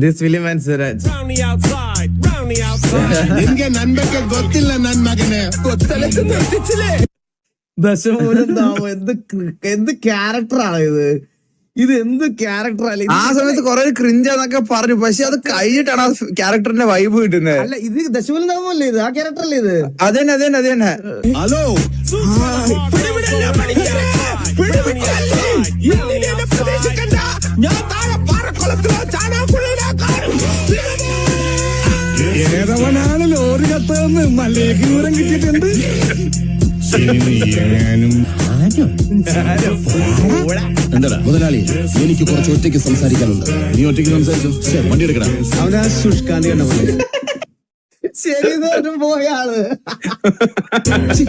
This film and Suraj. ನಿನ್ಗೆ ನನ್ ಬಗ್ಗೆ ಗೊತ್ತಿಲ್ಲ ನನ್ ಮಗನೇ ദശമൂലം ദാമു എന്ത് ക്യാരക്ടറാണ് ഇത് എന്ത് ക്യാരക്ടറല്ല. ആ സമയത്ത് കൊറേ ക്രിഞ്ചാന്നൊക്കെ പറഞ്ഞു, പക്ഷെ അത് കഴിഞ്ഞിട്ടാണ് ആ ക്യാരക്ടറിന്റെ വൈബ് കിട്ടുന്നത്. അല്ല ഇത് ദശമൂലം ദാമു അല്ലേ ഇത്? ആ ക്യാരക്ടറല്ലേ ഇത്? അതന്നെ ഹലോ ഏതവനാണ് ലോറി കത്തതെന്ന് മല്ലേക്ക് വിവരം കിട്ടിയിട്ടുണ്ട്. എന്താടാ മുതലാളി, എനിക്ക് കുറച്ച് ഒറ്റയ്ക്ക് സംസാരിക്കാനുണ്ട്. നീ ഒറ്റയ്ക്ക് സംസാരിച്ചു, വണ്ടി എടുക്കടാ. അവനാ സുഷ്കാന്തി കണ്ട പോലെ ശരി പോയാണ്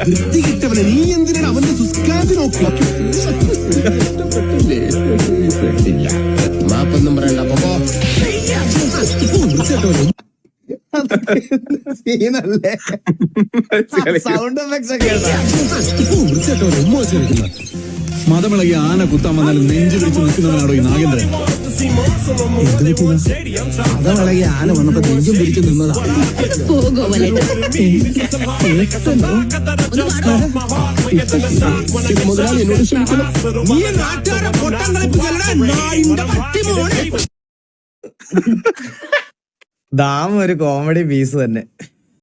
വൃത്തി കിട്ടവനെ. നീ എന്തിനാണ് അവന്റെ സുഷ്കാന്തി നോക്കി? മാപ്പൊന്നും പറയണ്ട. അപ്പൊ സീനല്ലേ? സൗണ്ട് എഫക്ട്സ് ഒക്കെ മതമിളകി ആന കുത്താൻ വന്നാലും നെഞ്ചു പിടിച്ച് നിൽക്കുന്നവനാണോ ഈ നാഗേന്ദ്രൻ? മതമിളകി ആന വന്നപ്പോ നെഞ്ചും പിടിച്ചു നിന്നതാ. മുതലാളി എന്നോട് ക്ഷമിക്കണം. ദാമു ഒരു കോമഡി പീസ് തന്നെ.